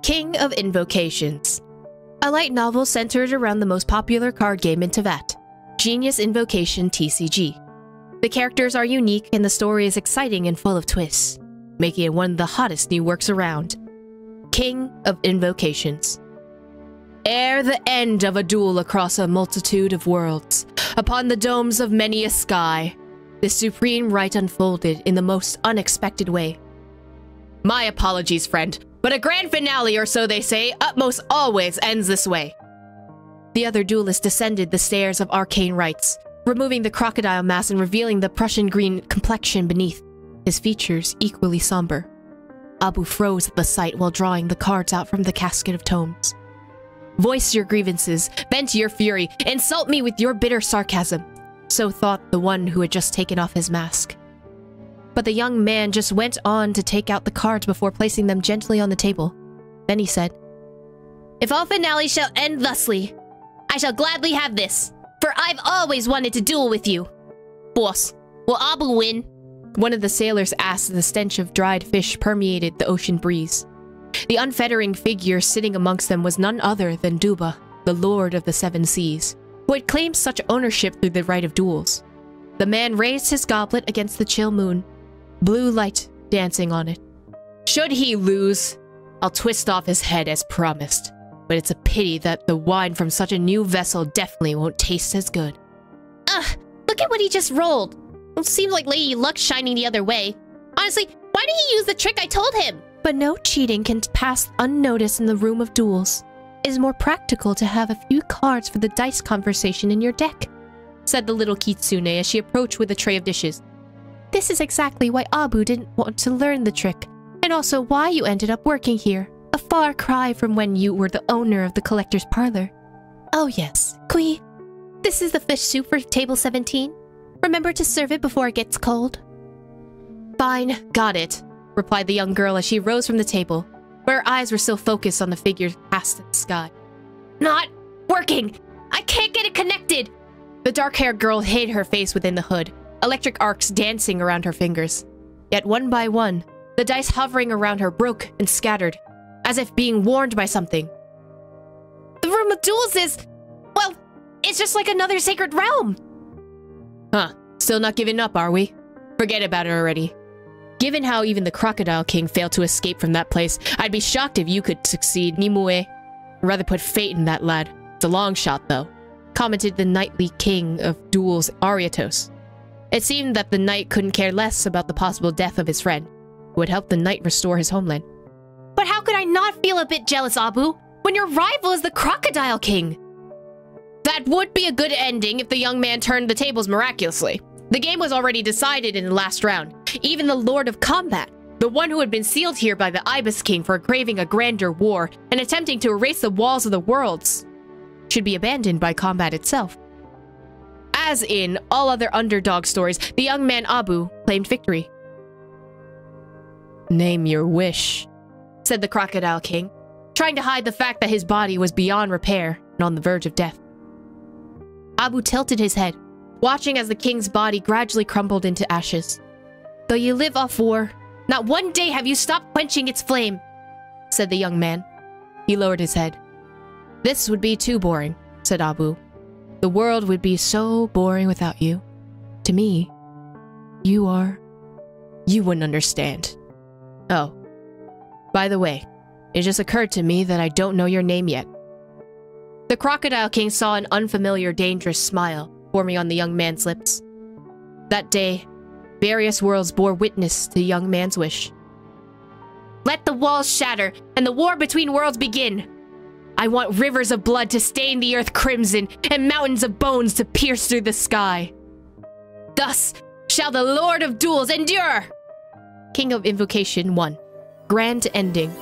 King of Invocations. A light novel centered around the most popular card game in Teyvat, Genius Invocation TCG. The characters are unique and the story is exciting and full of twists, making it one of the hottest new works around. King of Invocations. Ere the end of a duel across a multitude of worlds, upon the domes of many a sky, the supreme rite unfolded in the most unexpected way. My apologies, friend, but a grand finale, or so they say, utmost always ends this way. The other duelist descended the stairs of arcane rites, removing the crocodile mask and revealing the Prussian green complexion beneath, his features equally somber. Abu froze at the sight while drawing the cards out from the casket of tomes. Voice your grievances, vent your fury, insult me with your bitter sarcasm, so thought the one who had just taken off his mask. But the young man just went on to take out the cards before placing them gently on the table. Then he said, "If all finales shall end thusly, I shall gladly have this, for I've always wanted to duel with you. Boss, will Abu win?" One of the sailors asked as the stench of dried fish permeated the ocean breeze. The unfettering figure sitting amongst them was none other than Duba, the Lord of the Seven Seas, who had claimed such ownership through the rite of duels. The man raised his goblet against the chill moon, blue light dancing on it. "Should he lose, I'll twist off his head as promised, but it's a pity that the wine from such a new vessel definitely won't taste as good." Ugh, look at what he just rolled. It seems like Lady Luck's shining the other way. Honestly, why did he use the trick I told him? But no cheating can pass unnoticed in the room of duels. It is more practical to have a few cards for the dice conversation in your deck, said the little kitsune as she approached with a tray of dishes. This is exactly why Abu didn't want to learn the trick, and also why you ended up working here, a far cry from when you were the owner of the collector's parlor. Oh yes, Kui, this is the fish soup for table 17. Remember to serve it before it gets cold. Fine, got it, replied the young girl as she rose from the table, but her eyes were still focused on the figure cast in the sky. Not working! I can't get it connected! The dark-haired girl hid her face within the hood, electric arcs dancing around her fingers. Yet one by one, the dice hovering around her broke and scattered, as if being warned by something. The room of duels is... well, it's just like another sacred realm! Huh, still not giving up, are we? Forget about it already. Given how even the Crocodile King failed to escape from that place, I'd be shocked if you could succeed, Nimue. I'd rather put fate in that lad. It's a long shot, though, commented the knightly king of duels, Ariatos. It seemed that the knight couldn't care less about the possible death of his friend, who would help the knight restore his homeland. But how could I not feel a bit jealous, Abu, when your rival is the Crocodile King? That would be a good ending if the young man turned the tables miraculously. The game was already decided in the last round. Even the Lord of Combat, the one who had been sealed here by the Ibis King for craving a grander war and attempting to erase the walls of the worlds, should be abandoned by combat itself. As in all other underdog stories, the young man Abu claimed victory. Name your wish, said the Crocodile King, trying to hide the fact that his body was beyond repair and on the verge of death. Abu tilted his head, watching as the king's body gradually crumbled into ashes. Though you live off war, not one day have you stopped quenching its flame, said the young man. He lowered his head. This would be too boring, said Abu. The world would be so boring without you. To me, you wouldn't understand. Oh, by the way, it just occurred to me that I don't know your name yet. The Crocodile King saw an unfamiliar, dangerous smile forming on the young man's lips. That day, various worlds bore witness to the young man's wish. Let the walls shatter and the war between worlds begin. I want rivers of blood to stain the earth crimson and mountains of bones to pierce through the sky. Thus shall the Lord of Duels endure! King of Invocation 1. Grand Ending.